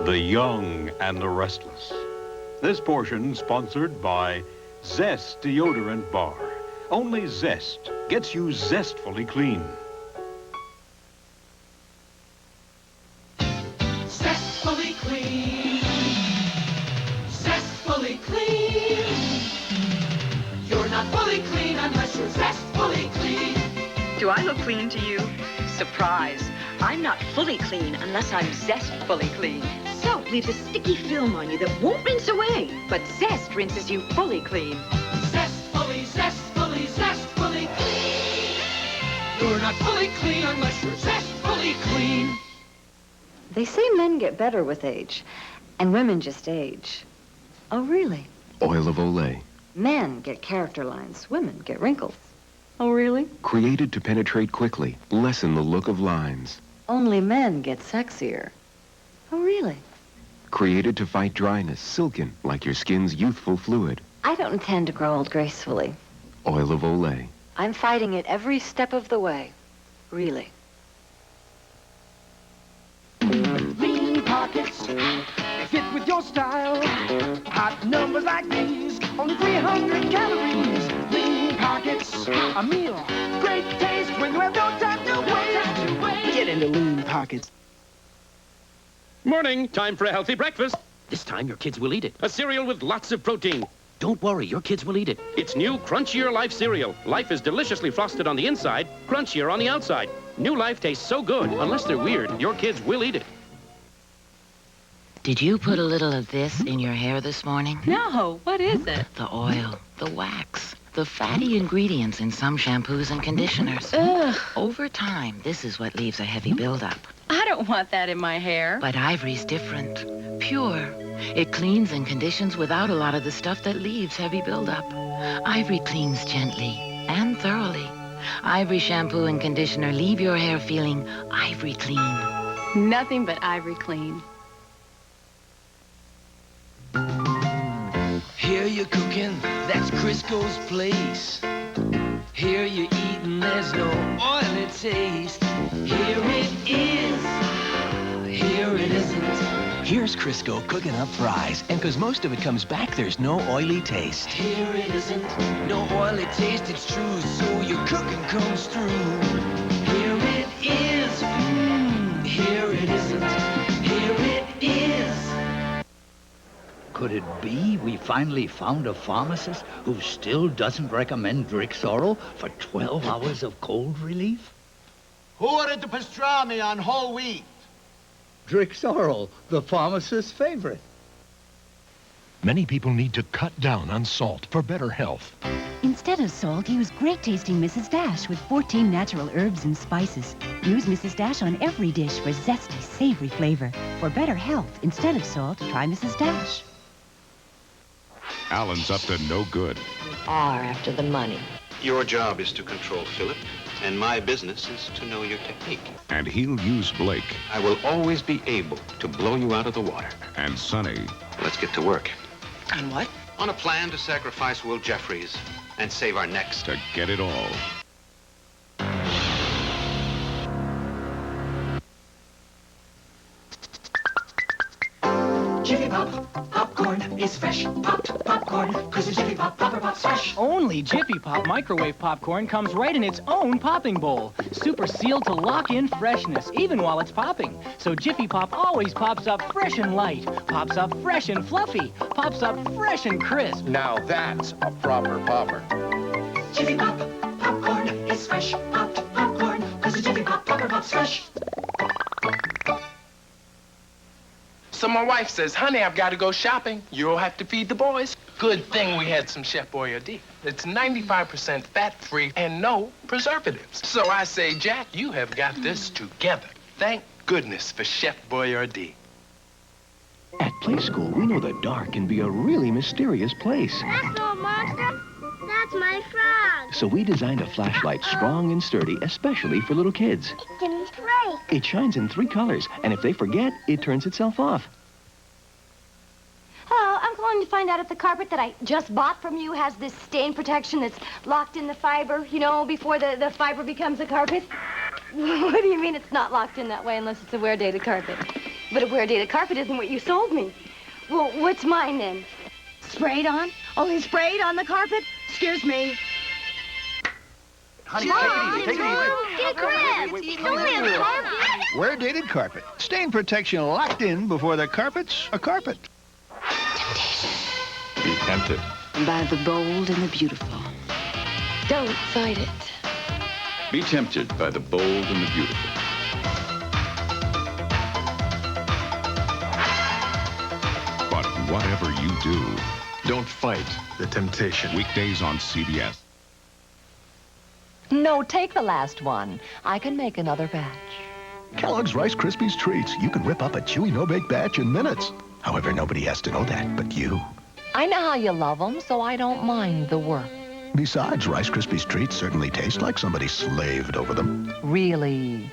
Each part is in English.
the young and the restless. This portion sponsored by Zest Deodorant Bar. Only Zest gets you zestfully clean. Zestfully clean. Zestfully clean. You're not fully clean unless you're zestfully clean. Do I look clean to you? Surprise. I'm not fully clean unless I'm zestfully clean. Soap leaves a sticky film on you that won't rinse away, but Zest rinses you fully clean. Zestfully, zestfully, zestfully clean. You're not fully clean unless you're zestfully clean. They say men get better with age, and women just age. Oh, really? Oil of Olay. Men get character lines, women get wrinkles. Oh, really? Created to penetrate quickly, lessen the look of lines. Only men get sexier. Oh, really? Created to fight dryness, silken, like your skin's youthful fluid. I don't intend to grow old gracefully. Oil of Olay. I'm fighting it every step of the way. Really. Lean pockets fit with your style. Hot numbers like these, only 300 calories. Lean pockets, a meal, great taste when you have no time to wait. Get into Lean Pockets. Morning, time for a healthy breakfast. This time your kids will eat it. A cereal with lots of protein. Don't worry, your kids will eat it. It's new Crunchier Life cereal. Life is deliciously frosted on the inside, crunchier on the outside. New Life tastes so good, unless they're weird, your kids will eat it. Did you put a little of this in your hair this morning? No, what is it? The oil, the wax, the fatty ingredients in some shampoos and conditioners. Ugh. Over time, this is what leaves a heavy buildup. I don't want that in my hair. But Ivory's different. Pure. It cleans and conditions without a lot of the stuff that leaves heavy buildup. Ivory cleans gently and thoroughly. Ivory shampoo and conditioner leave your hair feeling ivory clean. Nothing but Ivory clean. Here you're cooking, that's Crisco's place. Here you're eating, there's no oily taste. Here it is, here it isn't. Here's Crisco cooking up fries, and because most of it comes back, there's no oily taste. Here it isn't, no oily taste, it's true, so your cooking comes through. Here it is, here it isn't, here it is. Could it be we finally found a pharmacist who still doesn't recommend Drixoral for 12 hours of cold relief? Who ordered the pastrami on whole wheat? Drixoral, the pharmacist's favorite. Many people need to cut down on salt for better health. Instead of salt, use great-tasting Mrs. Dash with 14 natural herbs and spices. Use Mrs. Dash on every dish for zesty, savory flavor. For better health, instead of salt, try Mrs. Dash. Alan's up to no good. Are after the money. Your job is to control Philip, and my business is to know your technique. And he'll use Blake. I will always be able to blow you out of the water. And Sonny. Let's get to work. On what? On a plan to sacrifice Will Jeffries and save our necks. To get it all. Jiffy Pop, popcorn is fresh. Popped popcorn, cause the Jiffy Pop popper pop's fresh. Only Jiffy Pop microwave popcorn comes right in its own popping bowl. Super sealed to lock in freshness, even while it's popping. So Jiffy Pop always pops up fresh and light, pops up fresh and fluffy, pops up fresh and crisp. Now that's a proper popper. Jiffy Pop, popcorn is fresh. Popped popcorn, cause the Jiffy Pop popper pop's fresh. So my wife says, honey, I've got to go shopping. You'll have to feed the boys. Good thing we had some Chef Boyardee. It's 95% fat-free and no preservatives. So I say, Jack, you have got this together. Thank goodness for Chef Boyardee. At Playskool, we know the dark can be a really mysterious place. That's no monster. That's my frog. So we designed a flashlight strong and sturdy, especially for little kids. It didn't break. It shines in 3 colors, and if they forget, it turns itself off. Hello, I'm calling to find out if the carpet that I just bought from you has this stain protection that's locked in the fiber, you know, before the fiber becomes a carpet. What do you mean it's not locked in that way unless it's a wear-dated carpet? But a wear-dated carpet isn't what you sold me. Well, what's mine then? Sprayed on? Only sprayed on the carpet? Excuse me. Honey, take it easy. Get gripped. It's only a carpet. Wear dated carpet. Stain protection locked in before the carpet's a carpet. Be tempted. By the bold and the beautiful. Don't fight it. Be tempted by the bold and the beautiful. But whatever you do, don't fight the temptation. Weekdays on CBS. No, take the last one. I can make another batch. Kellogg's Rice Krispies Treats. You can rip up a chewy no-bake batch in minutes. However, nobody has to know that but you. I know how you love them, so I don't mind the work. Besides, Rice Krispies Treats certainly taste like somebody slaved over them. Really?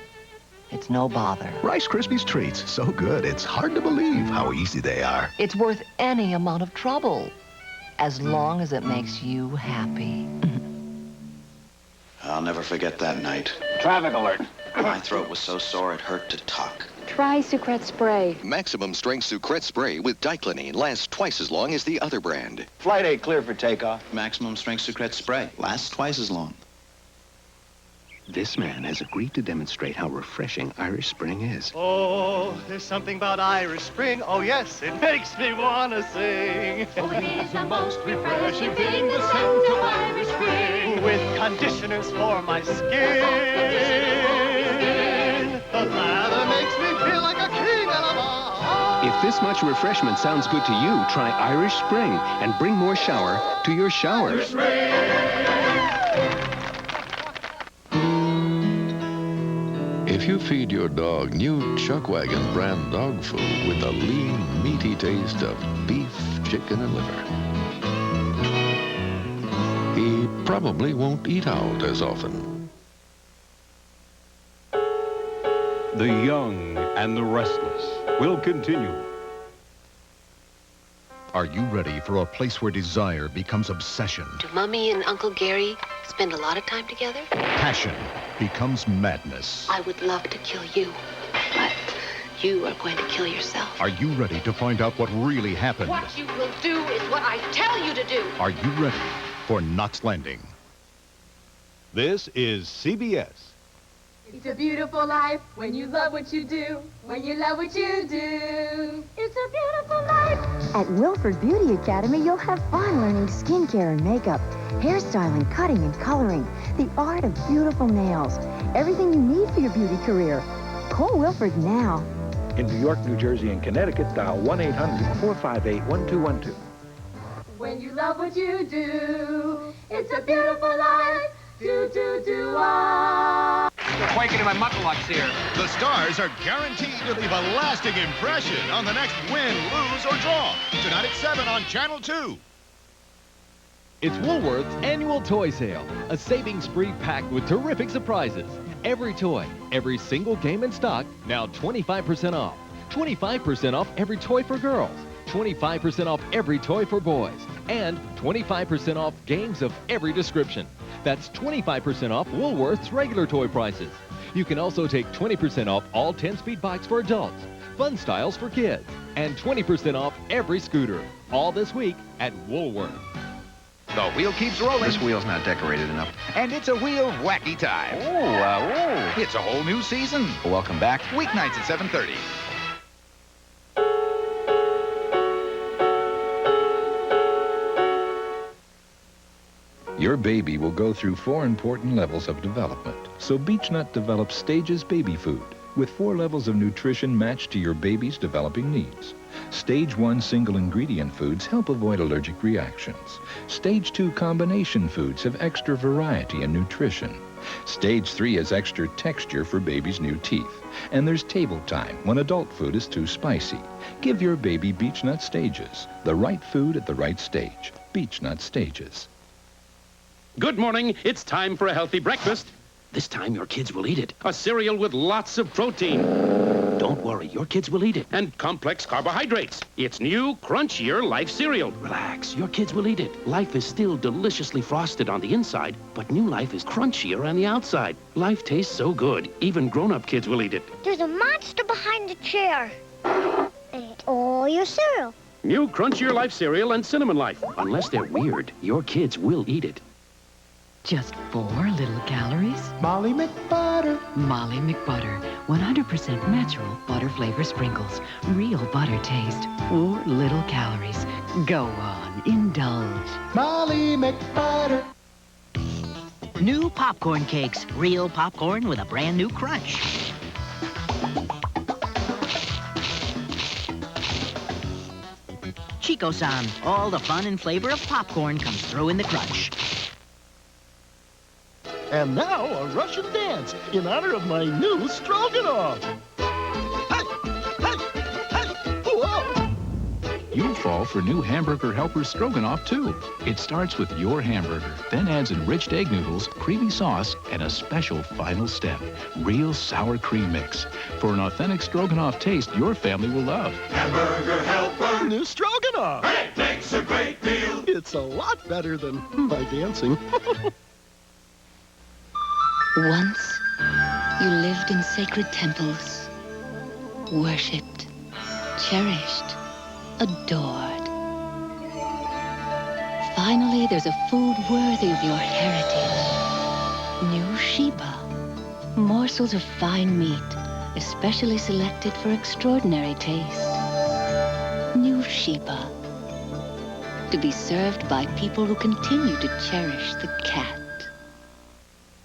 It's no bother. Rice Krispies Treats, so good, it's hard to believe how easy they are. It's worth any amount of trouble, as long as it makes you happy. I'll never forget that night. Traffic alert. My throat was so sore it hurt to talk. Try Sucrets spray. Maximum strength Sucrets spray with diclonine lasts twice as long as the other brand. Flight 8 clear for takeoff. Maximum strength Sucrets spray lasts twice as long. This man has agreed to demonstrate how refreshing Irish Spring is. Oh, there's something about Irish Spring. Oh, yes, it makes me want to sing. Oh, it is the most refreshing thing, the scent of Irish Spring. With conditioners for my skin. The lather makes me feel like a king and a bar. If this much refreshment sounds good to you, try Irish Spring and bring more shower to your showers. If you feed your dog new Chuck Wagon brand dog food with the lean, meaty taste of beef, chicken, and liver, he probably won't eat out as often. The Young and the Restless will continue. Are you ready for a place where desire becomes obsession? Do Mummy and Uncle Gary spend a lot of time together? Passion becomes madness. I would love to kill you, but you are going to kill yourself. Are you ready to find out what really happened? What you will do is what I tell you to do. Are you ready for Knots Landing? This is CBS. It's a beautiful life when you love what you do, when you love what you do. It's a beautiful life. At Wilfred Beauty Academy, you'll have fun learning skincare and makeup, hairstyling, cutting and coloring, the art of beautiful nails, everything you need for your beauty career. Call Wilfred now. In New York, New Jersey, and Connecticut, dial 1-800-458-1212. When you love what you do, it's a beautiful life. Do-do-do-ah. You're quaking in my mucklucks here. The stars are guaranteed to leave a lasting impression on the next win, lose, or draw. Tonight at 7 on Channel 2. It's Woolworth's annual toy sale, a savings spree packed with terrific surprises. Every toy, every single game in stock, now 25% off. 25% off every toy for girls, 25% off every toy for boys, and 25% off games of every description. That's 25% off Woolworth's regular toy prices. You can also take 20% off all 10-speed bikes for adults, fun styles for kids, and 20% off every scooter. All this week at Woolworth. The wheel keeps rolling. This wheel's not decorated enough. And it's a wheel of wacky time. Oh. It's a whole new season. Welcome back. Weeknights at 7:30. Your baby will go through 4 important levels of development. So Beech-Nut develops Stages baby food with 4 levels of nutrition matched to your baby's developing needs. Stage 1 single ingredient foods help avoid allergic reactions. Stage 2 combination foods have extra variety and nutrition. Stage 3 has extra texture for baby's new teeth. And there's table time when adult food is too spicy. Give your baby Beech-Nut Stages, the right food at the right stage. Beech-Nut Stages. Good morning. It's time for a healthy breakfast. This time your kids will eat it. A cereal with lots of protein. Don't worry, your kids will eat it. And complex carbohydrates. It's new, crunchier Life cereal. Relax, your kids will eat it. Life is still deliciously frosted on the inside, but new Life is crunchier on the outside. Life tastes so good, even grown-up kids will eat it. There's a monster behind the chair. And eat all your cereal. New Crunchier Life cereal and Cinnamon Life. Unless they're weird, your kids will eat it. Just 4 little calories? Molly McButter. Molly McButter. 100% natural butter flavor sprinkles. Real butter taste. 4 little calories. Go on, indulge. Molly McButter. New popcorn cakes. Real popcorn with a brand new crunch. Chico-San. All the fun and flavor of popcorn comes through in the crunch. And now, a Russian dance in honor of my new Stroganoff. Whoa! You'll fall for new Hamburger Helper Stroganoff, too. It starts with your hamburger, then adds enriched egg noodles, creamy sauce, and a special final step, real sour cream mix. For an authentic Stroganoff taste your family will love. Hamburger Helper. New Stroganoff. It makes a great meal. It's a lot better than my dancing. Once, you lived in sacred temples, worshipped, cherished, adored. Finally, there's a food worthy of your heritage. New Sheba. Morsels of fine meat, especially selected for extraordinary taste. New Sheba. To be served by people who continue to cherish the cat.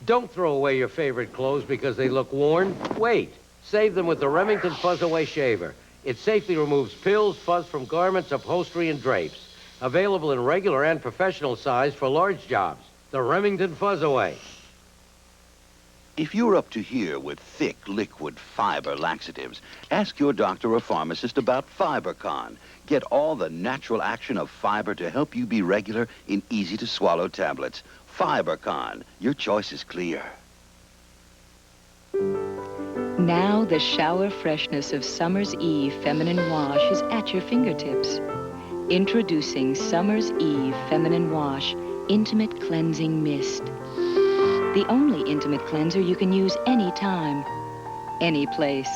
Don't throw away your favorite clothes because they look worn. Wait. Save them with the Remington Fuzz-Away shaver. It safely removes pills, fuzz from garments, upholstery, and drapes. Available in regular and professional size for large jobs. The Remington Fuzz-Away. If you're up to here with thick, liquid fiber laxatives, ask your doctor or pharmacist about Fibercon. Get all the natural action of fiber to help you be regular in easy-to-swallow tablets. Fibercon. Your choice is clear. Now the shower freshness of Summer's Eve Feminine Wash is at your fingertips. Introducing Summer's Eve Feminine Wash Intimate Cleansing Mist. The only intimate cleanser you can use anytime, any place.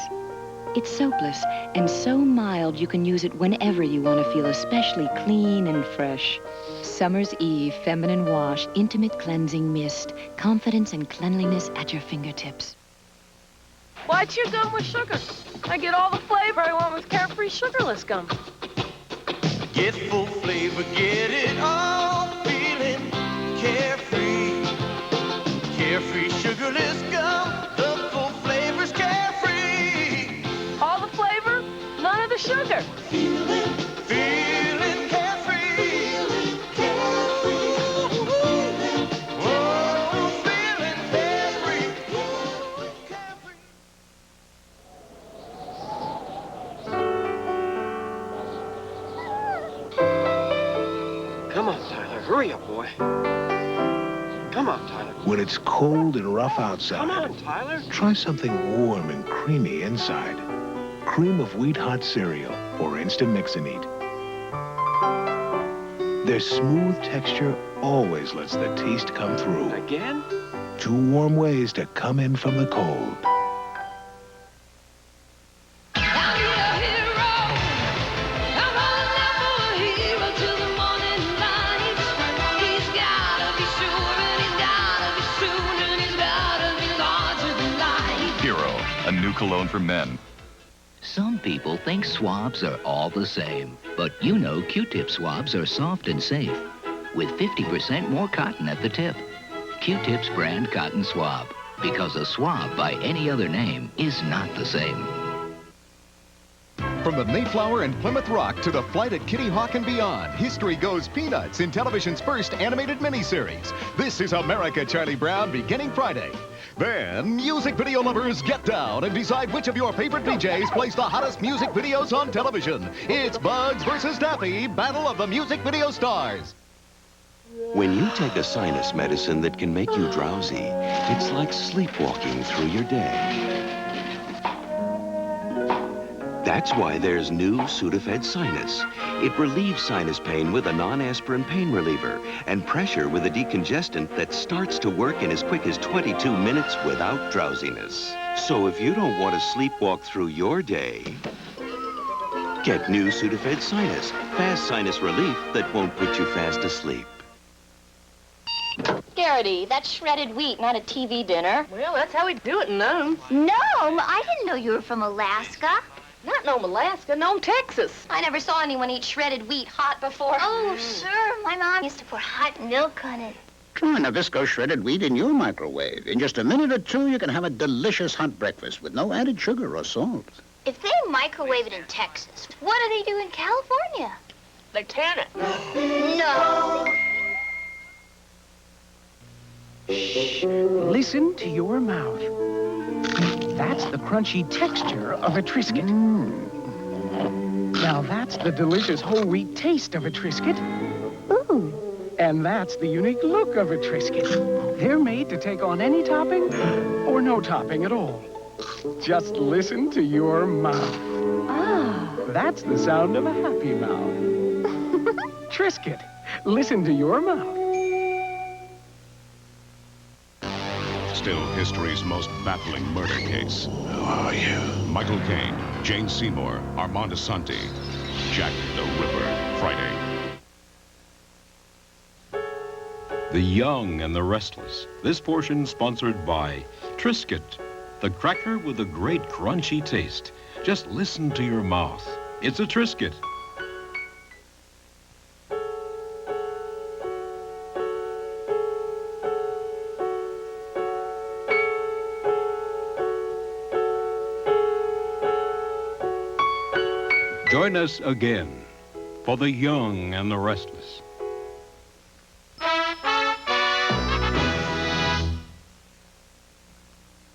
It's soapless and so mild you can use it whenever you want to feel especially clean and fresh. Summer's Eve Feminine Wash Intimate Cleansing Mist. Confidence and cleanliness at your fingertips. Why chew gum with sugar? I get all the flavor I want with Carefree sugarless gum. Get full flavor, get it all, feeling carefree. Carefree sugarless gum, the full flavor's carefree. All the flavor, none of the sugar. Feeling carefree. Feeling carefree. Whoa, feeling carefree. Come on, Tyler. Hurry up, boy. Come on, Tyler. When it's cold and rough outside, Come on, Tyler. try something warm and creamy inside. Cream of wheat hot cereal or instant mix and eat. Their smooth texture always lets the taste come through. Again? 2 warm ways to come in from the cold. A new cologne for men. Some people think swabs are all the same, but you know Q-tip swabs are soft and safe, with 50% more cotton at the tip. Q-tip's brand cotton swab, because a swab by any other name is not the same. From the Mayflower and Plymouth Rock to the flight at Kitty Hawk and beyond, history goes peanuts in television's first animated miniseries. This is America, Charlie Brown, beginning Friday. Then, music video lovers get down and decide which of your favorite VJs plays the hottest music videos on television. It's Bugs versus Daffy, Battle of the Music Video Stars. When you take a sinus medicine that can make you drowsy, it's like sleepwalking through your day. That's why there's new Sudafed Sinus. It relieves sinus pain with a non-aspirin pain reliever and pressure with a decongestant that starts to work in as quick as 22 minutes without drowsiness. So if you don't want to sleepwalk through your day, Get new Sudafed Sinus, fast sinus relief that won't put you fast asleep. Garrity, that's shredded wheat, not a TV dinner. Well, that's how we do it in Nome. Nome? I didn't know you were from Alaska. Not Nome, Alaska, Nome, Texas. I never saw anyone eat shredded wheat hot before. Oh, sure. My mom used to pour hot milk on it. Try Nabisco shredded wheat in your microwave. In just a minute or two, you can have a delicious hot breakfast with no added sugar or salt. If they microwave it in Texas, what do they do in California? They can it. No. Listen to your mouth. That's the crunchy texture of a Triscuit. Now that's the delicious whole wheat taste of a Triscuit. Ooh. And that's the unique look of a Triscuit. They're made to take on any topping or no topping at all. Just listen to your mouth. Ah. That's the sound of a happy mouth. Triscuit, listen to your mouth. Still history's most baffling murder case. Who are you? Michael Caine, Jane Seymour, Armand Asante, Jack the Ripper, Friday. The Young and the Restless. This portion sponsored by Triscuit, the cracker with a great crunchy taste. Just listen to your mouth. It's a Triscuit. Join us again for The Young and the Restless.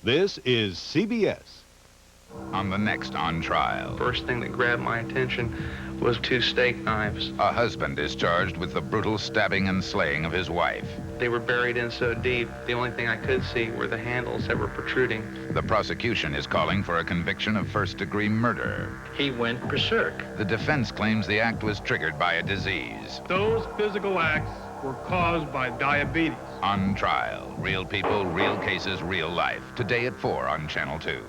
This is CBS. On the next On Trial. First thing that grabbed my attention was 2 steak knives. A husband is charged with the brutal stabbing and slaying of his wife. They were buried in so deep, the only thing I could see were the handles that were protruding. The prosecution is calling for a conviction of first-degree murder. He went berserk. The defense claims the act was triggered by a disease. Those physical acts were caused by diabetes. On Trial. Real people, real cases, real life. Today at 4 on Channel 2.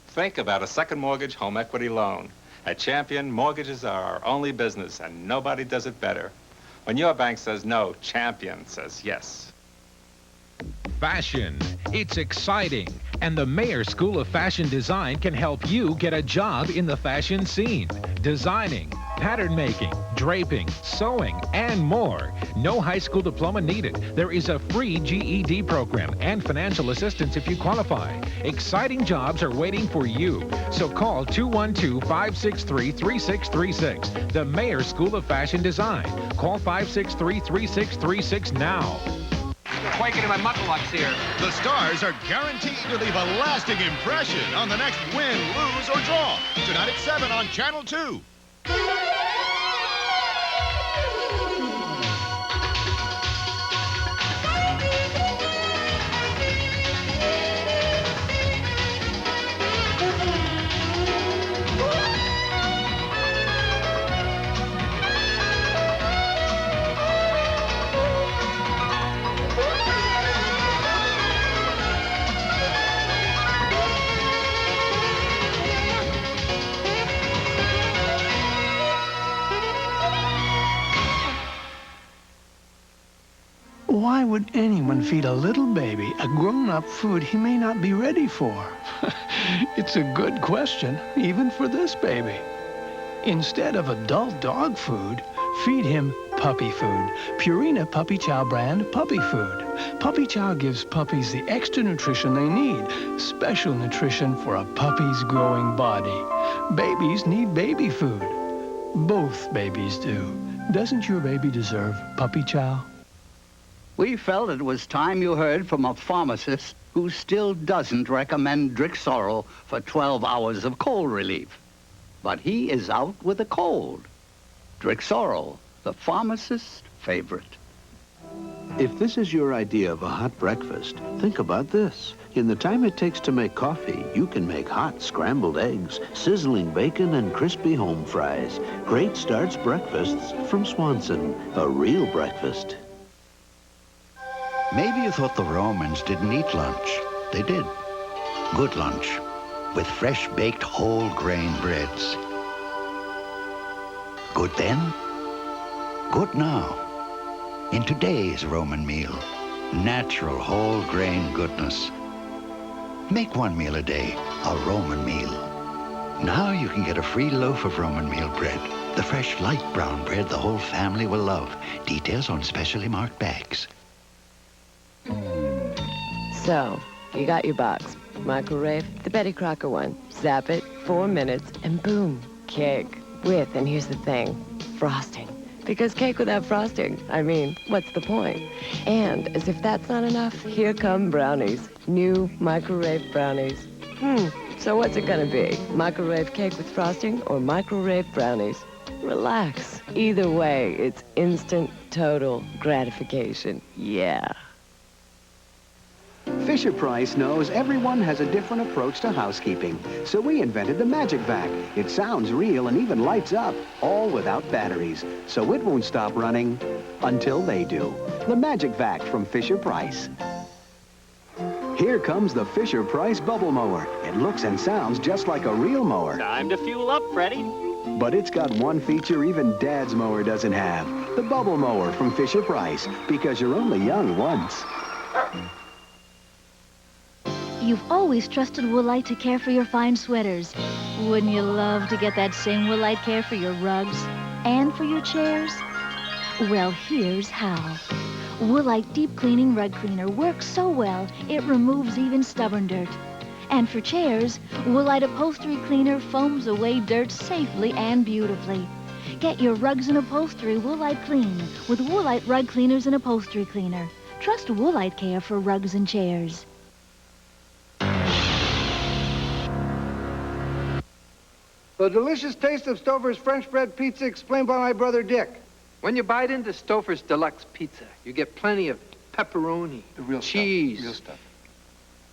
Think about a second mortgage home equity loan. At Champion, mortgages are our only business, and nobody does it better. When your bank says no, Champion says yes. Fashion. It's exciting. And the Mayer School of Fashion Design can help you get a job in the fashion scene. Designing, pattern making, draping, sewing, and more. No high school diploma needed. There is a free GED program and financial assistance if you qualify. Exciting jobs are waiting for you. So call 212-563-3636. The Mayer School of Fashion Design. Call 563-3636 now. Quaking in my mucklucks here. The stars are guaranteed to leave a lasting impression on the next win, lose, or draw. Tonight at 7 on Channel 2. Why would anyone feed a little baby a grown-up food he may not be ready for? It's a good question, even for this baby. Instead of adult dog food, feed him puppy food. Purina Puppy Chow brand puppy food. Puppy Chow gives puppies the extra nutrition they need. Special nutrition for a puppy's growing body. Babies need baby food. Both babies do. Doesn't your baby deserve Puppy Chow? We felt it was time you heard from a pharmacist who still doesn't recommend Drixoral for 12 hours of cold relief. But he is out with a cold. Drixoral, the pharmacist's favorite. If this is your idea of a hot breakfast, think about this. In the time it takes to make coffee, you can make hot scrambled eggs, sizzling bacon, and crispy home fries. Great starts breakfasts from Swanson, a real breakfast. Maybe you thought the Romans didn't eat lunch. They did. Good lunch. with fresh baked whole grain breads. Good then, good now. In today's Roman meal, natural whole grain goodness. Make one meal a day a Roman meal. Now you can get a free loaf of Roman meal bread. The fresh light brown bread the whole family will love. Details on specially marked bags. So, you got your box. Microwave, the Betty Crocker one. Zap it, 4 minutes, and boom, cake. With, and here's the thing, frosting. Because cake without frosting, I mean, what's the point? And as if that's not enough, here come brownies. New microwave brownies. So what's it gonna be? Microwave cake with frosting or microwave brownies? Relax. Either way, it's instant, total gratification. Yeah. Fisher-Price knows everyone has a different approach to housekeeping, so we invented the Magic Vac. It sounds real and even lights up, all without batteries, so it won't stop running until they do. The Magic Vac from Fisher-Price. Here comes the Fisher-Price Bubble Mower. It looks and sounds just like a real mower. Time to fuel up, Freddie. But it's got one feature even Dad's mower doesn't have. The Bubble Mower from Fisher-Price, because you're only young once. You've always trusted Woolite to care for your fine sweaters. Wouldn't you love to get that same Woolite care for your rugs and for your chairs? Well, here's how. Woolite Deep Cleaning Rug Cleaner works so well, it removes even stubborn dirt. And for chairs, Woolite Upholstery Cleaner foams away dirt safely and beautifully. Get your rugs and upholstery Woolite clean with Woolite Rug Cleaners and Upholstery Cleaner. Trust Woolite care for rugs and chairs. The delicious taste of Stouffer's French bread pizza explained by my brother Dick. When you bite into Stouffer's Deluxe Pizza, you get plenty of pepperoni, The real cheese, stuff. Real stuff.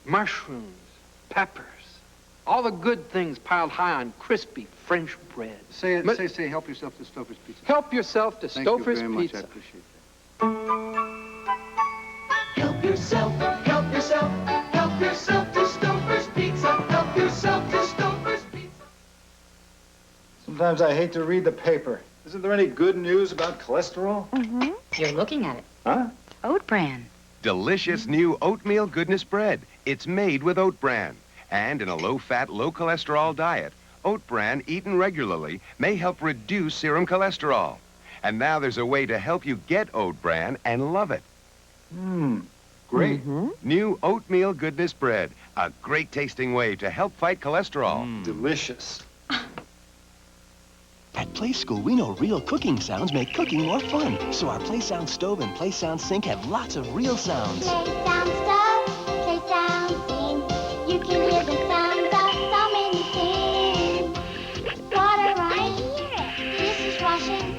mushrooms, peppers. All the good things piled high on crispy French bread. Say it. Say, help yourself to Stouffer's Pizza. Help yourself to Thank Stouffer's you very Pizza. much. I appreciate that. Help yourself, help yourself, help yourself to Stouffer's Pizza. Help yourself to Stouffer's Pizza. Sometimes I hate to read the paper. Isn't there any good news about cholesterol? Mm-hmm. You're looking at it. Huh? Oat bran. Delicious new oatmeal goodness bread. It's made with oat bran. And in a low-fat, low-cholesterol diet, oat bran eaten regularly may help reduce serum cholesterol. And now there's a way to help you get oat bran and love it. Great. New oatmeal goodness bread. A great tasting way to help fight cholesterol. Delicious. At Playskool, we know real cooking sounds make cooking more fun. So our PlaySound stove and PlaySound sink have lots of real sounds. PlaySound stove, PlaySound sink. You can hear the sounds of so many things. Water running, dishes washing,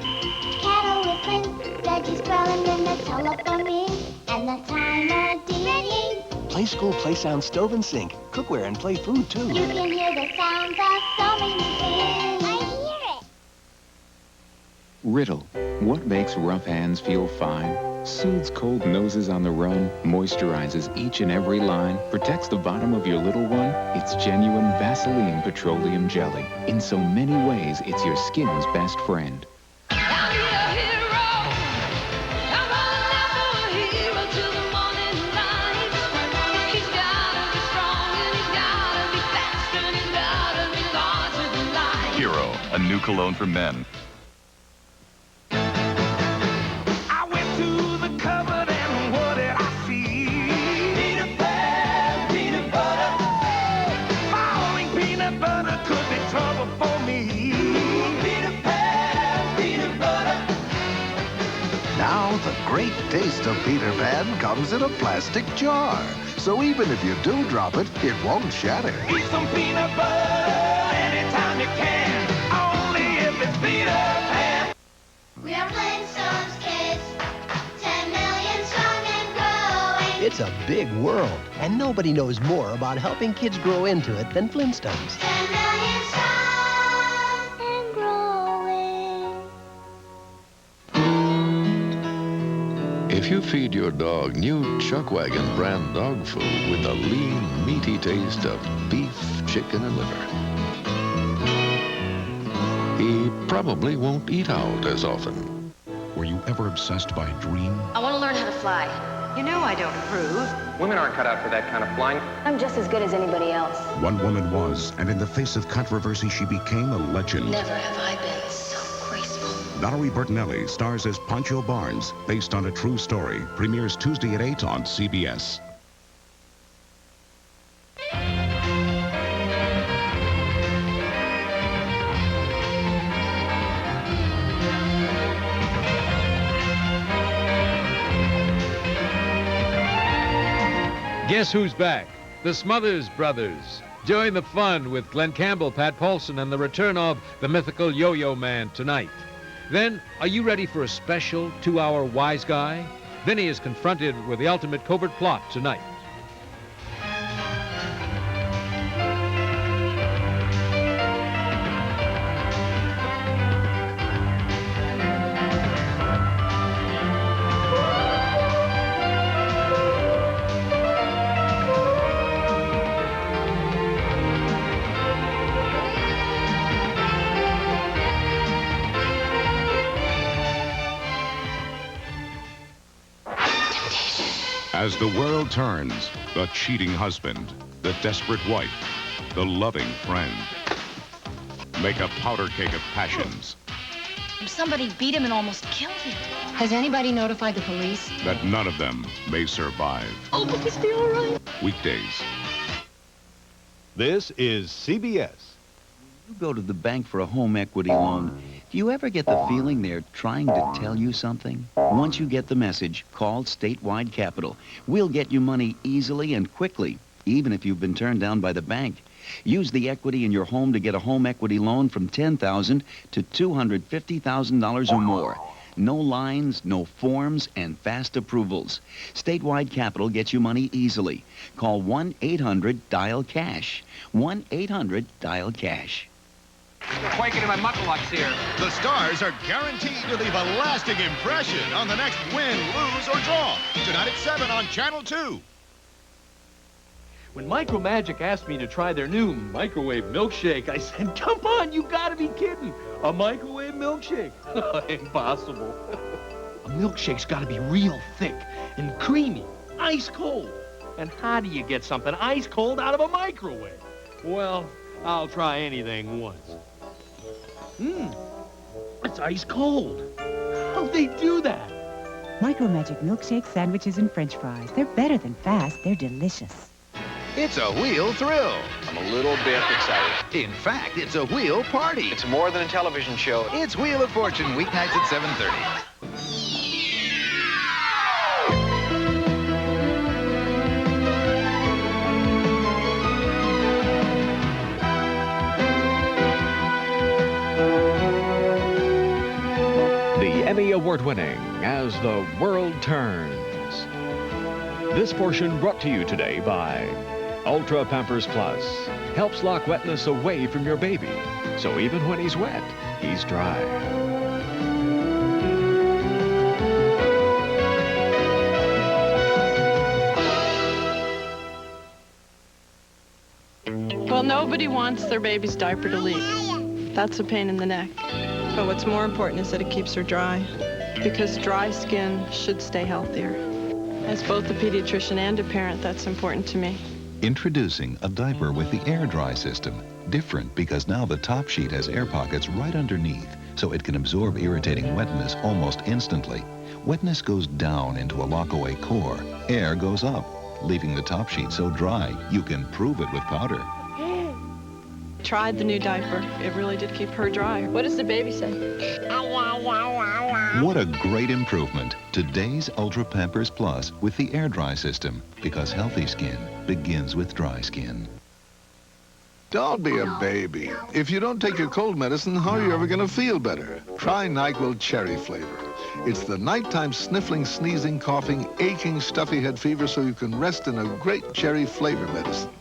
kettle whistling, veggies growing, then the telephone rings, and the timer ding. Playskool PlaySound stove and sink. Cookware and play food, too. You can hear the sounds of so many things. I hear it. Riddle. What makes rough hands feel fine? Soothes cold noses on the run, moisturizes each and every line, protects the bottom of your little one. It's genuine Vaseline Petroleum Jelly. In so many ways, it's your skin's best friend. Hero, a new cologne for men. Now the great taste of Peter Pan comes in a plastic jar. So even if you do drop it, it won't shatter. Eat some peanut butter anytime you can. Only if it's Peter Pan. We are Flintstones kids, 10 million strong and growing. It's a big world, and nobody knows more about helping kids grow into it than Flintstones. 10 million strong and growing. If you feed your dog new Chuck Wagon brand dog food with the lean, meaty taste of beef, chicken, and liver, he probably won't eat out as often. Were you ever obsessed by a dream? I want to learn how to fly. You know I don't approve. Women aren't cut out for that kind of flying. I'm just as good as anybody else. One woman was, and in the face of controversy, she became a legend. Never have I been so graceful. Valerie Bertinelli stars as Pancho Barnes, based on a true story. Premieres Tuesday at 8 on CBS. Guess who's back? The Smothers Brothers. Join the fun with Glenn Campbell, Pat Paulson, and the return of the mythical Yo-Yo Man tonight. Then, are you ready for a special 2-hour Wise Guy? Vinny is confronted with the ultimate covert plot tonight. As the world turns, the cheating husband, the desperate wife, the loving friend make a powder cake of passions Somebody beat him and almost killed him. Has anybody notified the police? that none of them may survive. Oh, is he all right? Weekdays. This is CBS. You go to the bank for a home equity loan. Do you ever get the feeling they're trying to tell you something? Once you get the message, call Statewide Capital. We'll get you money easily and quickly, even if you've been turned down by the bank. Use the equity in your home to get a home equity loan from $10,000 to $250,000 or more. No lines, no forms, and fast approvals. Statewide Capital gets you money easily. Call 1-800-DIAL-CASH. 1-800-DIAL-CASH. You're quaking in my mucklucks here. The stars are guaranteed to leave a lasting impression on the next win, lose, or draw. Tonight at 7 on Channel 2. When Micro Magic asked me to try their new microwave milkshake, I said, come on, you gotta be kidding. A microwave milkshake? Impossible. A milkshake's gotta be real thick and creamy, ice cold. And how do you get something ice cold out of a microwave? Well, I'll try anything once. It's ice cold. How'd they do that? Micro Magic milkshake, sandwiches, and French fries. They're better than fast. They're delicious. It's a wheel thrill. I'm a little bit excited. In fact, it's a wheel party. It's more than a television show. It's Wheel of Fortune, weeknights at 7:30. The Emmy Award-winning As the World Turns. This portion brought to you today by Ultra Pampers Plus. Helps lock wetness away from your baby, so even when he's wet, he's dry. Well, nobody wants their baby's diaper to leak. That's a pain in the neck. But what's more important is that it keeps her dry, because dry skin should stay healthier. As both a pediatrician and a parent, that's important to me. Introducing a diaper with the air dry system. Different because now the top sheet has air pockets right underneath, so it can absorb irritating wetness almost instantly. Wetness goes down into a lock-away core. Air goes up, leaving the top sheet so dry you can prove it with powder. Tried the new diaper. It really did keep her dry. What does the baby say? What a great improvement. Today's Ultra Pampers Plus with the air dry system, because healthy skin begins with dry skin. Don't be a baby. If you don't take your cold medicine, how are you ever going to feel better? Try NyQuil Cherry Flavor. It's the nighttime sniffling, sneezing, coughing, aching, stuffy head fever so you can rest in a great cherry flavor medicine.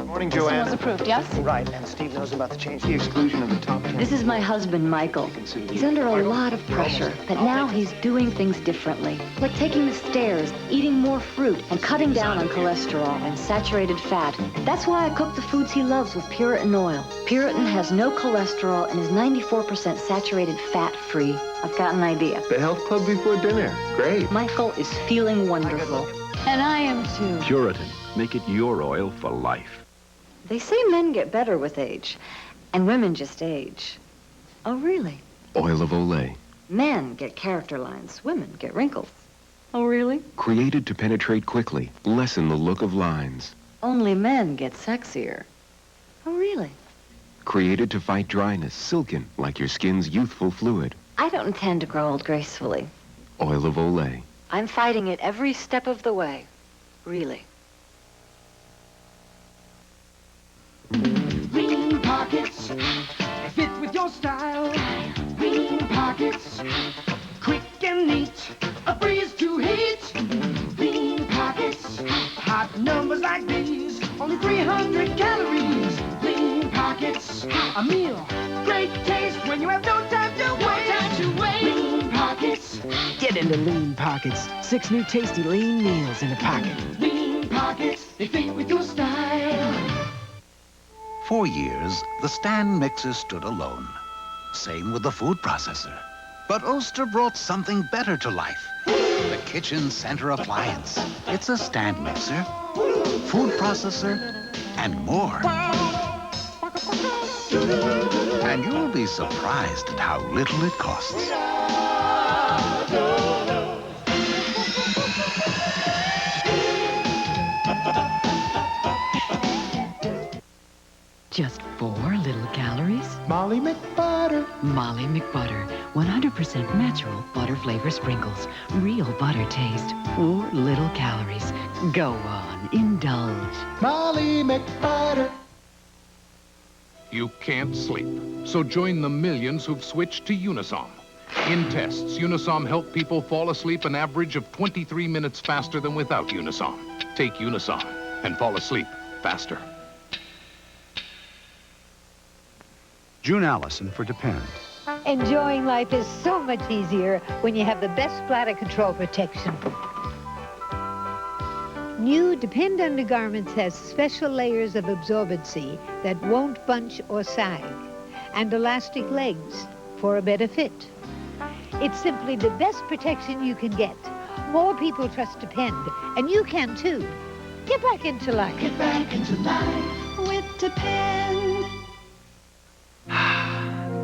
Morning, This one Joanne. was approved, yes? Right, and Steve knows about the change, the exclusion of the top 10. This is my husband, Michael. He's under a lot of pressure, but now he's doing things differently. Like taking the stairs, eating more fruit, and cutting down on cholesterol and saturated fat. That's why I cook the foods he loves with Puritan oil. Puritan has no cholesterol and is 94% saturated fat-free. I've got an idea. The health club before dinner. Great. Michael is feeling wonderful. And I am too. Puritan. Make it your oil for life. They say men get better with age, and women just age. Oh, really? Oil of Olay. Men get character lines, women get wrinkles. Oh, really? Created to penetrate quickly, lessen the look of lines. Only men get sexier. Oh, really? Created to fight dryness, silken, like your skin's youthful fluid. I don't intend to grow old gracefully. Oil of Olay. I'm fighting it every step of the way. Really. Green pockets, fit with your style. Green pockets, quick and neat, a breeze to heat. Green pockets, hot numbers like these, only 300 calories. Green pockets, a meal, great taste when you have no time to wait. Green pockets, Get into Lean Pockets. 6 new tasty lean meals in a pocket. Green pockets, they fit with your style. For years, the stand mixer stood alone. Same with the food processor. But Oster brought something better to life. The kitchen center appliance. It's a stand mixer, food processor, and more. And you'll be surprised at how little it costs. Just 4 little calories? Molly McButter. Molly McButter. 100% natural butter flavor sprinkles. Real butter taste. 4 little calories. Go on, indulge. Molly McButter. You can't sleep, so join the millions who've switched to Unisom. In tests, Unisom helped people fall asleep an average of 23 minutes faster than without Unisom. Take Unisom and fall asleep faster. June Allison for Depend. Enjoying life is so much easier when you have the best bladder control protection. New Depend undergarments has special layers of absorbency that won't bunch or sag, and elastic legs for a better fit. It's simply the best protection you can get. More people trust Depend, and you can too. Get back into life. Get back into life with Depend.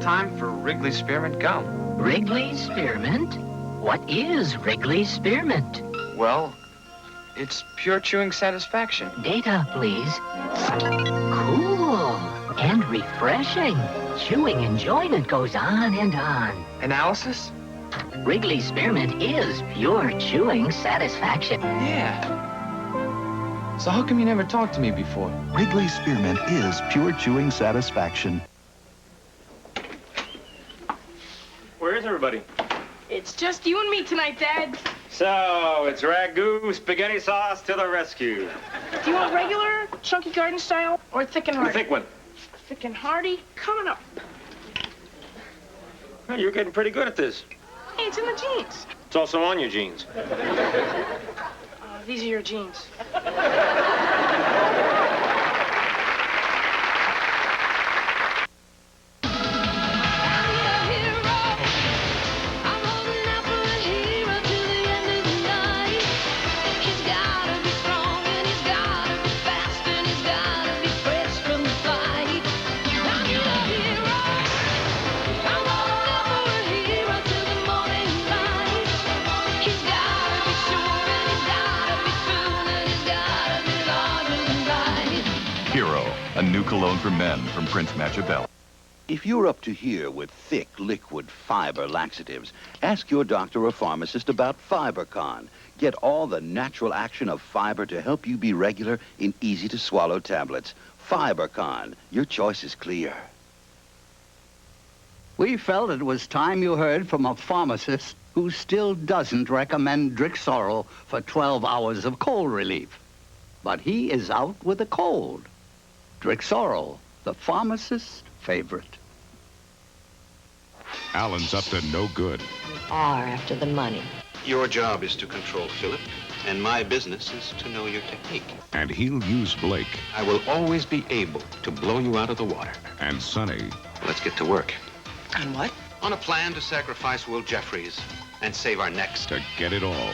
Time for Wrigley Spearmint Gum. Wrigley Spearmint? What is Wrigley Spearmint? Well, it's pure chewing satisfaction. Data, please. Cool and refreshing. Chewing enjoyment goes on and on. Analysis? Wrigley Spearmint is pure chewing satisfaction. Yeah. So how come you never talked to me before? Wrigley Spearmint is pure chewing satisfaction. Where is everybody? It's just you and me tonight, Dad. So, it's ragu spaghetti sauce to the rescue. Do you want regular, chunky garden style, or thick and The hearty? thick one. Thick and hearty, coming up. Well, you're getting pretty good at this. Hey, it's in the jeans. It's also on your jeans. These are your jeans. A new cologne for men from Prince Matchabelli. If you're up to here with thick, liquid fiber laxatives, ask your doctor or pharmacist about Fibercon. Get all the natural action of fiber to help you be regular in easy-to-swallow tablets. Fibercon. Your choice is clear. We felt it was time you heard from a pharmacist who still doesn't recommend Drixoral for 12 hours of cold relief. But he is out with a cold. Drixoral, the pharmacist's favorite. Alan's up to no good. Are after the money. Your job is to control Philip, and my business is to know your technique. And he'll use Blake. I will always be able to blow you out of the water. And Sonny. Let's get to work. On what? On a plan to sacrifice Will Jeffries and save our necks. To get it all.